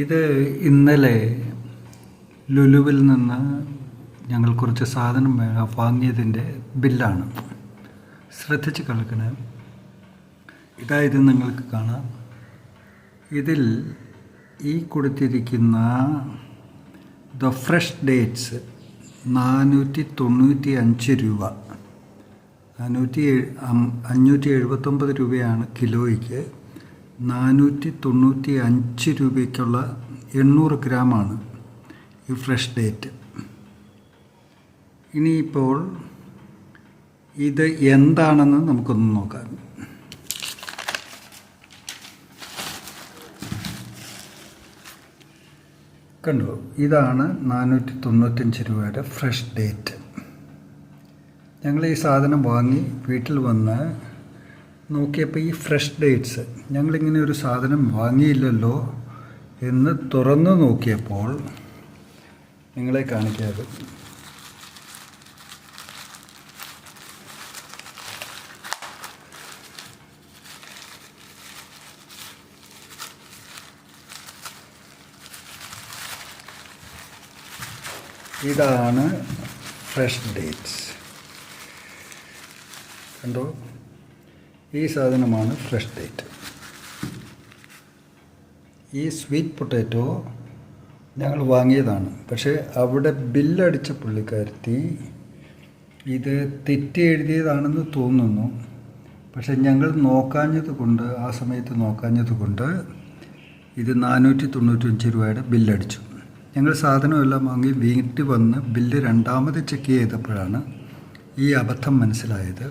ഇത് ഇന്നലെ ലുലുവിൽ നിന്ന് ഞങ്ങൾ കുറച്ച് സാധനം വാങ്ങിയതിൻ്റെ ബില്ലാണ്. ശ്രദ്ധിച്ച് കേൾക്കണേ. ഇതായത് നിങ്ങൾക്ക് കാണാം. ഇതിൽ ഈ കൊടുത്തിരിക്കുന്ന ദ ഫ്രഷ് ഡേറ്റ്സ് 495 രൂപ, 579 രൂപയാണ് കിലോയ്ക്ക്. 495 രൂപയ്ക്കുള്ള 800 ഗ്രാമാണ് ഈ ഫ്രഷ് ഡേറ്റ്. ഇനിയിപ്പോൾ ഇത് എന്താണെന്ന് നമുക്കൊന്ന് നോക്കാം. കണ്ടോ, ഇതാണ് 495 രൂപയുടെ ഫ്രഷ് ഡേറ്റ്. ഞങ്ങൾ ഈ സാധനം വാങ്ങി വീട്ടിൽ വന്ന് നോക്കിയപ്പോൾ ഈ ഫ്രഷ് ഡേറ്റ്സ്, ഞങ്ങളിങ്ങനെ ഒരു സാധനം വാങ്ങിയില്ലല്ലോ എന്ന് തുറന്ന് നോക്കിയപ്പോൾ നിങ്ങളെ കാണിക്കാതെ ഇതാണ് ഫ്രഷ് ഡേറ്റ്സ്. കണ്ടോ, ഈ സാധനമാണ് ഫ്രഷ് ഡേറ്റ്. ഈ സ്വീറ്റ് പൊട്ടാറ്റോ ഞങ്ങൾ വാങ്ങിയതാണ്. പക്ഷേ അവിടെ ബില്ലടിച്ച പുള്ളിക്കാരത്തി ഇത് തെറ്റി എഴുതിയതാണെന്ന് തോന്നുന്നു. പക്ഷേ ഞങ്ങൾ ആ സമയത്ത് നോക്കാഞ്ഞത് കൊണ്ട് ഇത് 495 രൂപയുടെ ബില്ലടിച്ചു. ഞങ്ങൾ സാധനമെല്ലാം വാങ്ങി വീട്ടിൽ വന്ന് ബില്ല് രണ്ടാമത് ചെക്ക് ചെയ്തപ്പോഴാണ് ഈ അബദ്ധം മനസ്സിലായത്.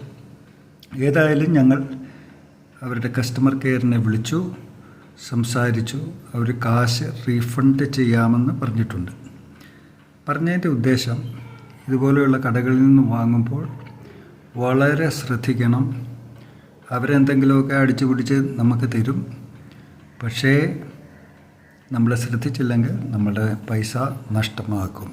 ഏതായാലും ഞങ്ങൾ അവരുടെ കസ്റ്റമർ കെയറിനെ വിളിച്ചു, സംസാരിച്ചു. അവർ കാശ് റീഫണ്ട് ചെയ്യാമെന്ന് പറഞ്ഞിട്ടുണ്ട്. പറഞ്ഞതിൻ്റെ ഉദ്ദേശം, ഇതുപോലെയുള്ള കടകളിൽ നിന്ന് വാങ്ങുമ്പോൾ വളരെ ശ്രദ്ധിക്കണം. അവരെന്തെങ്കിലുമൊക്കെ അടിച്ചു പിടിച്ച് നമുക്ക് തരും. പക്ഷേ നമ്മൾ ശ്രദ്ധിച്ചില്ലെങ്കിൽ നമ്മുടെ പൈസ നഷ്ടമാക്കും.